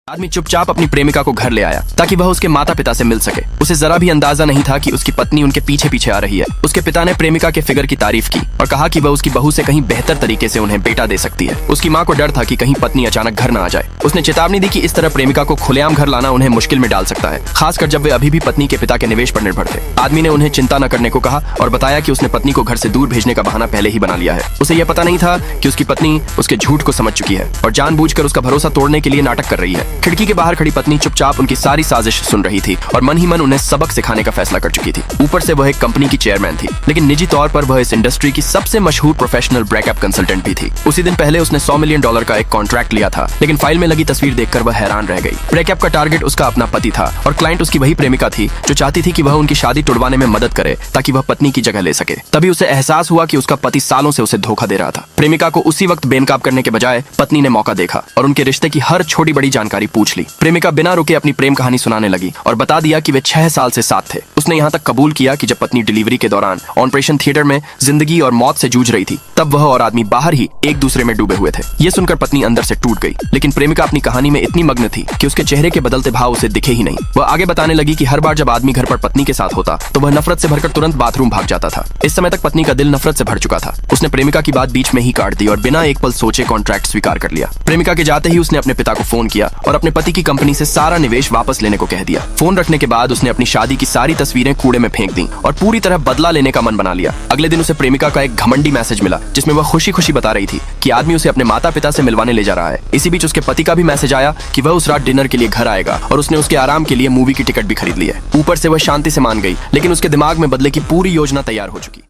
आदमी चुपचाप अपनी प्रेमिका को घर ले आया ताकि वह उसके माता पिता से मिल सके। उसे जरा भी अंदाजा नहीं था कि उसकी पत्नी उनके पीछे पीछे आ रही है। उसके पिता ने प्रेमिका के फिगर की तारीफ की और कहा कि वह उसकी बहू से कहीं बेहतर तरीके से उन्हें बेटा दे सकती है। उसकी माँ को डर था कि कहीं पत्नी अचानक घर न आ जाए। उसने चेतावनी दी कि इस तरह प्रेमिका को खुलेआम घर लाना उन्हें मुश्किल में डाल सकता है, खासकर जब वे अभी भी पत्नी के पिता के निवेश पर निर्भर थे। आदमी ने उन्हें चिंता न करने को कहा और बताया कि उसने पत्नी को घर से दूर भेजने का बहाना पहले ही बना लिया है। उसे यह पता नहीं था कि उसकी पत्नी उसके झूठ को समझ चुकी है और जानबूझकर उसका भरोसा तोड़ने के लिए नाटक कर रही है। खिड़की के बाहर खड़ी पत्नी चुपचाप उनकी सारी साजिश सुन रही थी और मन ही मन उन्हें सबक सिखाने का फैसला कर चुकी थी। ऊपर से वह एक कंपनी की चेयरमैन थी, लेकिन निजी तौर पर वह इस इंडस्ट्री की सबसे मशहूर प्रोफेशनल ब्रेकअप कंसल्टेंट भी थी। उसी दिन पहले उसने $100 मिलियन का एक कॉन्ट्रैक्ट लिया था, लेकिन फाइल में लगी तस्वीर देखकर वह हैरान रह गई। ब्रेकअप का टारगेट उसका अपना पति था और क्लाइंट उसकी वही प्रेमिका थी जो चाहती थी कि वह उनकी शादी तुड़वाने में मदद करे ताकि वह पत्नी की जगह ले सके। तभी उसे एहसास हुआ कि उसका पति सालों से उसे धोखा दे रहा था। प्रेमिका को उसी वक्त बेनकाब करने के बजाय पत्नी ने मौका देखा और उनके रिश्ते की हर छोटी बड़ी जानकारी पूछ ली। प्रेमिका बिना रुके अपनी प्रेम कहानी सुनाने लगी और बता दिया कि वे 6 साल से साथ थे। उसने यहाँ तक कबूल किया कि जब पत्नी डिलीवरी के दौरान ऑपरेशन थिएटर में जिंदगी और मौत से जूझ रही थी, तब वह और आदमी बाहर ही एक दूसरे में डूबे हुए थे। ये सुनकर पत्नी अंदर से टूट गई, लेकिन प्रेमिका अपनी कहानी में इतनी मग्न थी कि उसके चेहरे के बदलते भाव उसे दिखे ही नहीं। वह आगे बताने लगी कि हर बार जब आदमी घर पर पत्नी के साथ होता तो वह नफरत से भरकर तुरंत बाथरूम भाग जाता था। इस समय तक पत्नी का दिल नफरत से भर चुका था। उसने प्रेमिका की बात बीच में ही काट दी और बिना एक पल सोचे कॉन्ट्रैक्ट स्वीकार कर लिया। प्रेमिका के जाते ही उसने अपने पिता को फोन किया और अपने पति की कंपनी से सारा निवेश वापस लेने को कह दिया। फोन रखने के बाद उसने अपनी शादी की सारी तस्वीरें कूड़े में फेंक दी और पूरी तरह बदला लेने का मन बना लिया। अगले दिन उसे प्रेमिका का एक घमंडी मैसेज मिला जिसमें वह खुशी खुशी बता रही थी कि आदमी उसे अपने माता पिता से मिलवाने ले जा रहा है। इसी बीच उसके पति का भी मैसेज आया कि वह उस रात डिनर के लिए घर आएगा और उसने उसके आराम के लिए मूवी की टिकट भी खरीद ली है। ऊपर से वह शांति से मान गई, लेकिन उसके दिमाग में बदले की पूरी योजना तैयार हो चुकी।